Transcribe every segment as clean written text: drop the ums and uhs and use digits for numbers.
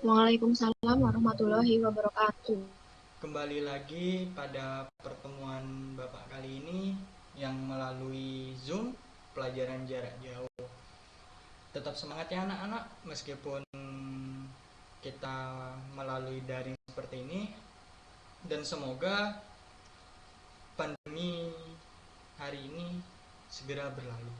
Waalaikumsalam warahmatullahi wabarakatuh. Kembali lagi pada pertemuan Bapak kali ini yang melalui Zoom pelajaran jarak jauh. Tetap semangat ya anak-anak, meskipun kita melalui daring seperti ini, dan semoga pandemi hari ini segera berlalu.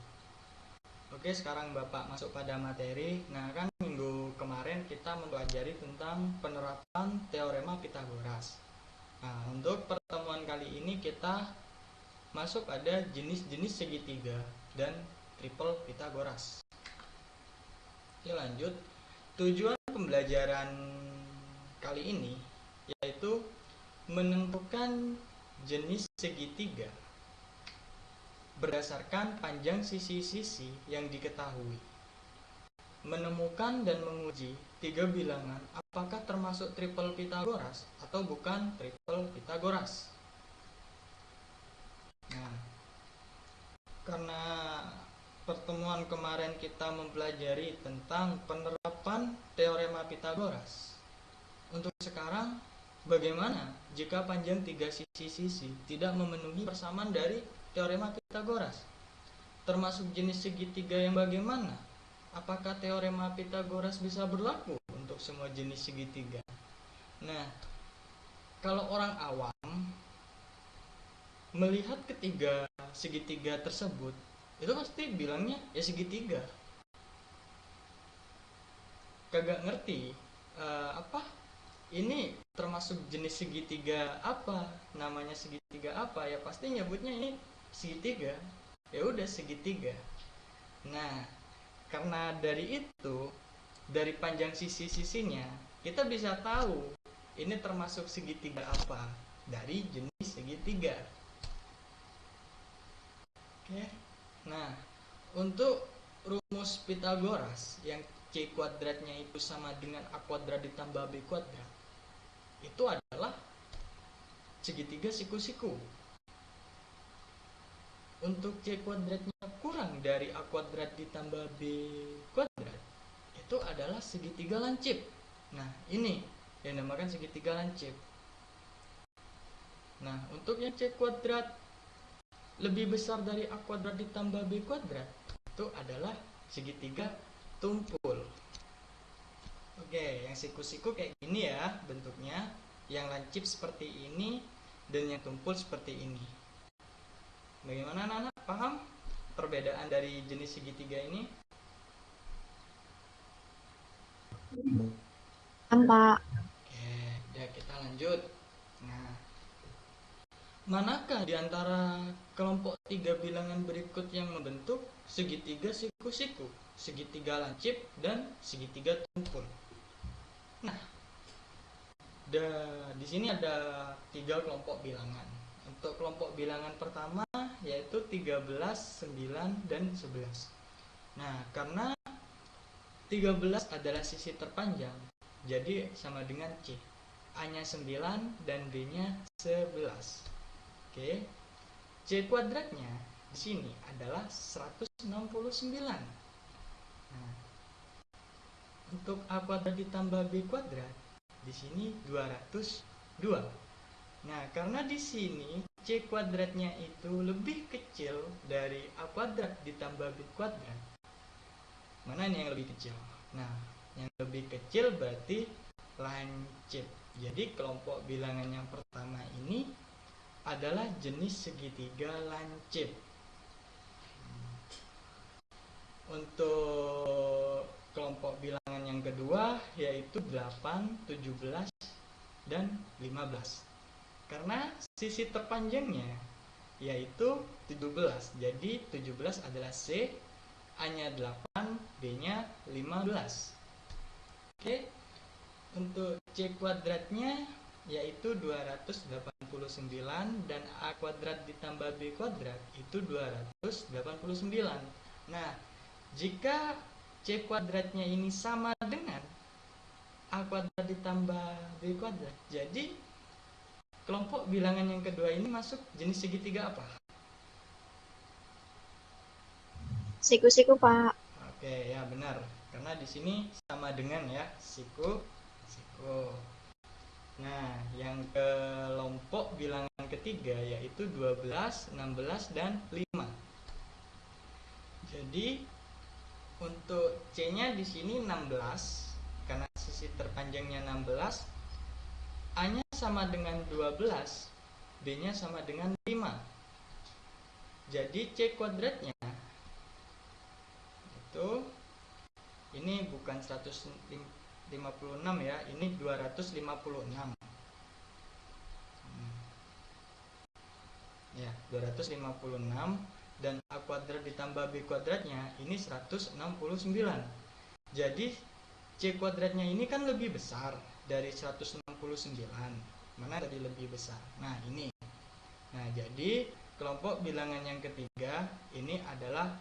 Oke, sekarang Bapak masuk pada materi. Nah, kan minggu kemarin kita mempelajari tentang penerapan teorema Pitagoras. Nah, untuk pertemuan kali ini kita masuk pada jenis-jenis segitiga dan triple Pitagoras. Oke, lanjut. Tujuan pembelajaran kali ini yaitu menentukan jenis segitiga berdasarkan panjang sisi-sisi yang diketahui. Menemukan dan menguji tiga bilangan apakah termasuk triple Pitagoras atau bukan triple Pitagoras. Nah, karena pertemuan kemarin kita mempelajari tentang penerapan teorema Pitagoras. Untuk sekarang, bagaimana jika panjang tiga sisi-sisi tidak memenuhi persamaan dari teorema Pitagoras? Termasuk jenis segitiga yang bagaimana? Apakah teorema Pitagoras bisa berlaku untuk semua jenis segitiga? Nah, kalau orang awam melihat ketiga segitiga tersebut, itu pasti bilangnya ya segitiga. Kagak ngerti apa ini termasuk jenis segitiga apa, namanya segitiga apa, ya pasti nyebutnya ini segitiga. Ya udah segitiga. Nah, karena dari itu, dari panjang sisi-sisinya, kita bisa tahu ini termasuk segitiga apa dari jenis segitiga. Oke. Nah, untuk rumus Pitagoras yang C kuadratnya itu sama dengan A kuadrat ditambah B kuadrat, itu adalah segitiga siku-siku. Untuk C kuadratnya kurang dari A kuadrat ditambah B kuadrat, itu adalah segitiga lancip. Nah, ini yang dinamakan segitiga lancip. Nah, untuk yang C kuadrat lebih besar dari A kuadrat ditambah B kuadrat, itu adalah segitiga tumpul. Oke, yang siku-siku kayak gini ya bentuknya, yang lancip seperti ini, dan yang tumpul seperti ini. Bagaimana anak-anak? Paham perbedaan dari jenis segitiga ini? Pak. Oke, ya kita lanjut. Nah, manakah di antara kelompok tiga bilangan berikut yang membentuk segitiga siku-siku, segitiga lancip, dan segitiga tumpul? Nah, di sini ada tiga kelompok bilangan. Untuk kelompok bilangan pertama yaitu 13, 9, dan 11. Nah, karena 13 adalah sisi terpanjang, jadi sama dengan C. A-nya 9 dan B-nya 11. Oke. C kuadratnya di sini adalah 169. Nah, untuk A kuadrat ditambah B kuadrat di sini 202. Nah, karena di sini C kuadratnya itu lebih kecil dari A kuadrat ditambah B kuadrat. Mana ini yang lebih kecil? Nah, yang lebih kecil berarti lancip. Jadi kelompok bilangan yang pertama ini adalah jenis segitiga lancip. Untuk kelompok bilangan yang kedua yaitu 8, 17, dan 15. Karena sisi terpanjangnya yaitu 17. Jadi 17 adalah C, A-nya 8, B-nya 15. Oke. Untuk C kuadratnya yaitu 289 dan A kuadrat ditambah B kuadrat itu 289. Nah, jika C kuadratnya ini sama dengan A kuadrat ditambah B kuadrat, jadi kelompok bilangan yang kedua ini masuk jenis segitiga apa? Siku-siku, Pak. Oke, ya benar. Karena di sini sama dengan ya, siku siku. Nah, yang kelompok bilangan ketiga yaitu 12, 16, dan 5. Jadi untuk C-nya di sini 16 karena sisi terpanjangnya 16, A-nya sama dengan 12, B-nya sama dengan 5. Jadi C kuadratnya itu ini bukan 156 ya, ini 256. Ya, 256 dan A kuadrat ditambah B kuadratnya ini 169. Jadi C kuadratnya ini kan lebih besar dari 169. Mana tadi lebih besar? Nah, ini. Nah, jadi kelompok bilangan yang ketiga ini adalah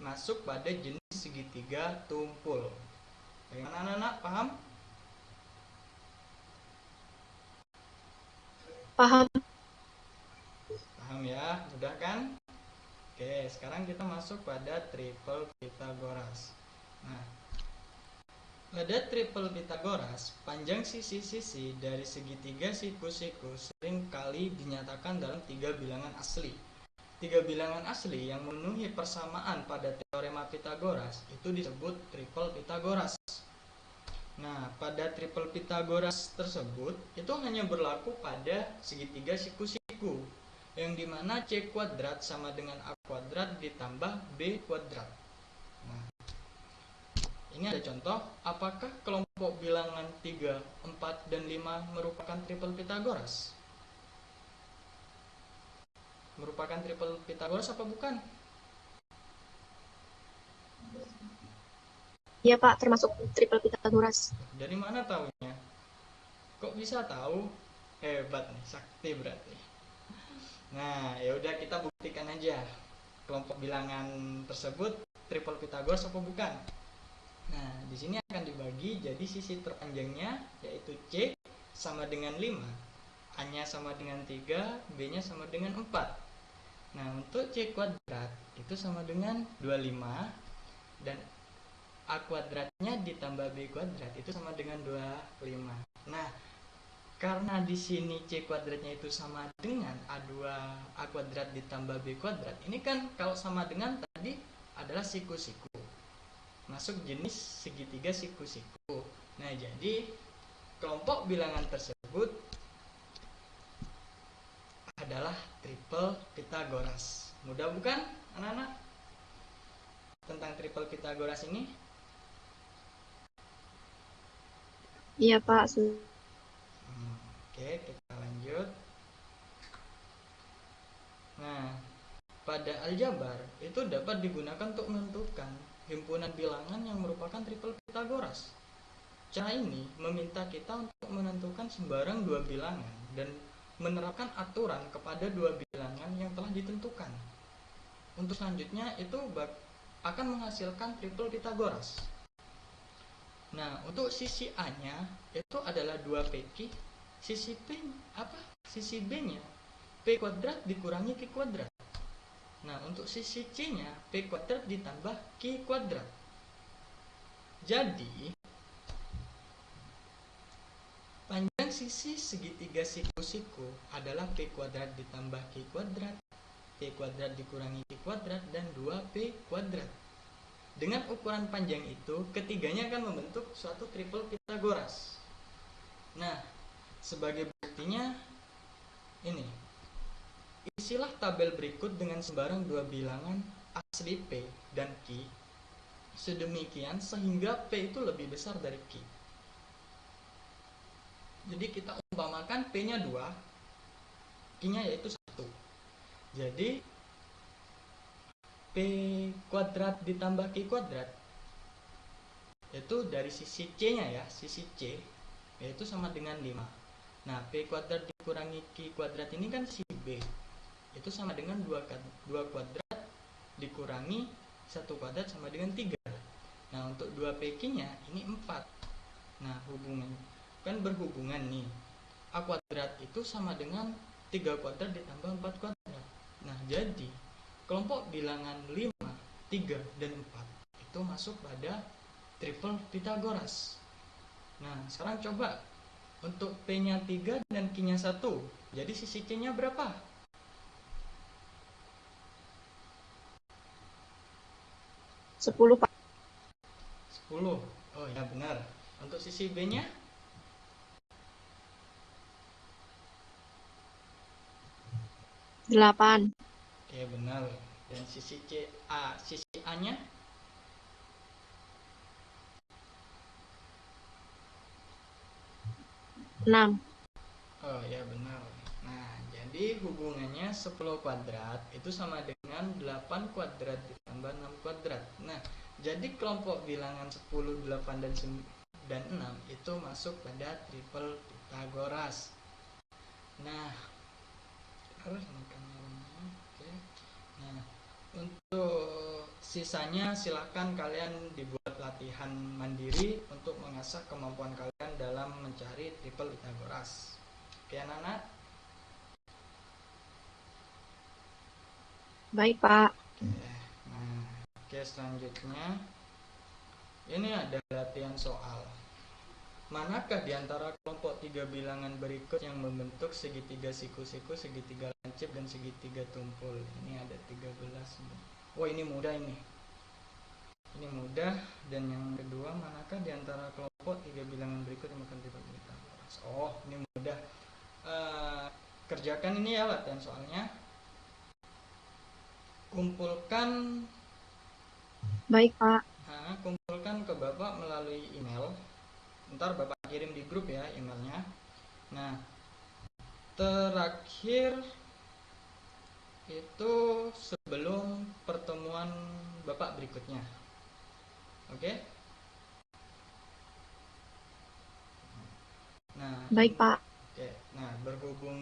masuk pada jenis segitiga tumpul. Bagaimana anak-anak, paham? Paham. Paham ya, mudah kan? Oke, sekarang kita masuk pada triple Pythagoras. Nah, pada triple Pythagoras, panjang sisi-sisi dari segitiga siku-siku sering kali dinyatakan dalam tiga bilangan asli. Tiga bilangan asli yang memenuhi persamaan pada teorema Pythagoras itu disebut triple Pythagoras. Nah, pada triple Pythagoras tersebut itu hanya berlaku pada segitiga siku-siku, yang dimana C kuadrat sama dengan A kuadrat ditambah B kuadrat. Nah, ini ada contoh, apakah kelompok bilangan 3, 4, dan 5 merupakan triple Pythagoras? Merupakan triple Pythagoras apa bukan? Iya Pak, termasuk triple Pythagoras. Dari mana tahunya? Kok bisa tahu? Hebat nih, sakti berarti. Nah, ya udah kita buktikan aja kelompok bilangan tersebut triple Pythagoras apa bukan. Nah, di sini akan dibagi jadi sisi terpanjangnya yaitu C sama dengan 5, A-nya sama dengan 3, B-nya sama dengan 4. Nah, untuk C kuadrat itu sama dengan 25 dan A kuadratnya ditambah B kuadrat itu sama dengan 25. Nah, karena di sini C kuadratnya itu sama dengan A2 A kuadrat ditambah B kuadrat. Ini kan kalau sama dengan tadi adalah siku-siku. Masuk jenis segitiga siku-siku. Nah, jadi kelompok bilangan tersebut adalah triple Pythagoras. Mudah bukan, anak-anak? Tentang triple Pythagoras ini? Iya Pak. Oke, kita lanjut. Nah, pada aljabar itu dapat digunakan untuk menentukan himpunan bilangan yang merupakan triple Pythagoras. Cara ini meminta kita untuk menentukan sembarang dua bilangan dan menerapkan aturan kepada dua bilangan yang telah ditentukan. Untuk selanjutnya itu akan menghasilkan triple Pythagoras. Nah, untuk sisi A-nya itu adalah 2PQ, sisi B-nya P kuadrat dikurangi Q kuadrat. Nah, untuk sisi C-nya P kuadrat ditambah Q kuadrat. Jadi, panjang sisi segitiga siku-siku adalah P kuadrat ditambah Q kuadrat, P kuadrat dikurangi Q kuadrat, dan 2P kuadrat. Dengan ukuran panjang itu, ketiganya akan membentuk suatu triple Pythagoras. Nah, sebagai buktinya, ini. Isilah tabel berikut dengan sembarang dua bilangan asli P dan Q sedemikian sehingga P itu lebih besar dari Q. Jadi kita umpamakan P-nya 2, Q-nya yaitu 1. Jadi P kuadrat ditambah Q kuadrat itu dari sisi C-nya ya, sisi C yaitu sama dengan 5. Nah, P kuadrat dikurangi Q kuadrat ini kan sisi B. Itu sama dengan 2 kuadrat dikurangi 1 kuadrat sama dengan 3. Nah, untuk 2PQ-nya ini 4. Nah, hubungan kan berhubungan nih. A kuadrat itu sama dengan 3 kuadrat ditambah 4 kuadrat. Nah, jadi kelompok bilangan 5, 3, dan 4 itu masuk pada triple Pythagoras. Nah, Nah, sekarang coba untuk P-nya 3 dan Q-nya 1. Jadi sisi C-nya berapa? 10, Pak. 10. Oh ya benar. Untuk sisi B-nya? 8. Oke, benar. Dan sisi sisi A-nya? 6. Oh ya benar. Nah, jadi hubungannya 10 kuadrat itu sama dengan 8 kuadrat ditambah 6 kuadrat. Nah, jadi kelompok bilangan 10, 8, dan 6 itu masuk pada triple Pythagoras. Nah, harus kameranya. Oke. Nah, untuk sisanya silakan kalian dibuat latihan mandiri untuk mengasah kemampuan kalian dalam mencari triple Pythagoras. Oke, anak-anak. Baik, Pak. Nah, oke, selanjutnya ini ada latihan soal. Manakah di antara kelompok 3 bilangan berikut yang membentuk segitiga siku-siku, segitiga lancip, dan segitiga tumpul? Ini ada 13. Wah, ini mudah ini. Ini mudah. Dan yang kedua, manakah di antara kelompok 3 bilangan berikut yang membentuk triple Pythagoras? Oh, ini mudah. Kerjakan ini ya latihan soalnya. Kumpulkan. Baik, Pak. Nah, kumpulkan ke Bapak melalui email. Ntar Bapak kirim di grup ya emailnya. Nah, terakhir itu sebelum pertemuan Bapak berikutnya. Oke? Nah, Baik, Pak. oke. Nah, berhubung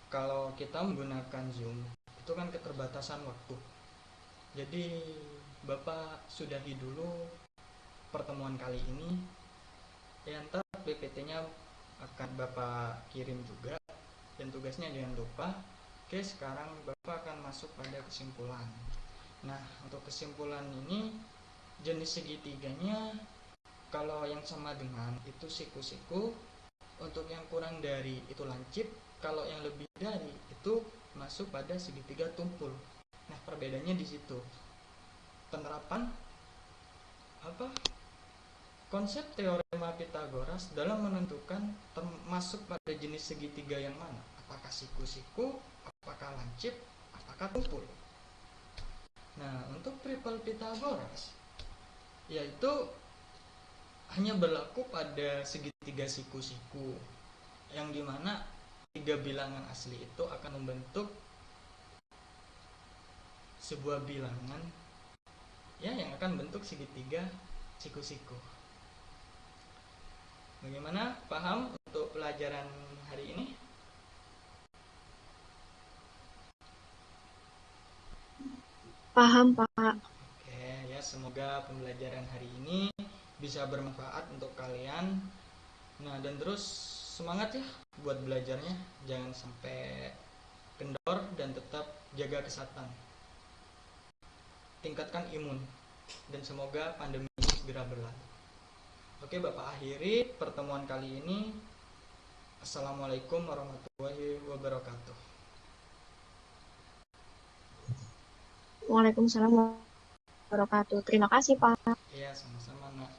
kalau kita menggunakan Zoom, itu kan keterbatasan waktu. Jadi, Bapak sudahi dulu pertemuan kali ini. Ya, ntar PPT-nya akan Bapak kirim juga. Dan tugasnya jangan lupa. Oke, sekarang Bapak akan masuk pada kesimpulan. Nah, untuk kesimpulan ini, jenis segitiganya kalau yang sama dengan itu siku-siku, untuk yang kurang dari itu lancip, kalau yang lebih dari itu masuk pada segitiga tumpul. Nah, perbedaannya di situ. Penerapan apa? Konsep teorema Pythagoras dalam menentukan termasuk pada jenis segitiga yang mana? Apakah siku-siku, apakah lancip, apakah tumpul? Nah, untuk triple Pythagoras yaitu hanya berlaku pada segitiga siku-siku, yang dimana tiga bilangan asli itu akan membentuk sebuah bilangan ya yang akan bentuk segitiga siku-siku. Bagaimana? Paham untuk pelajaran hari ini? Paham, Pak. Oke, ya semoga pembelajaran hari ini bisa bermanfaat untuk kalian. Nah, dan terus semangat ya buat belajarnya. Jangan sampai kendor dan tetap jaga kesehatan. Tingkatkan imun dan semoga pandemi ini segera berlalu. Oke, Bapak akhiri pertemuan kali ini. Assalamualaikum warahmatullahi wabarakatuh. Waalaikumsalam warahmatullahi wabarakatuh. Terima kasih, Pak. Iya, sama-sama, Nak.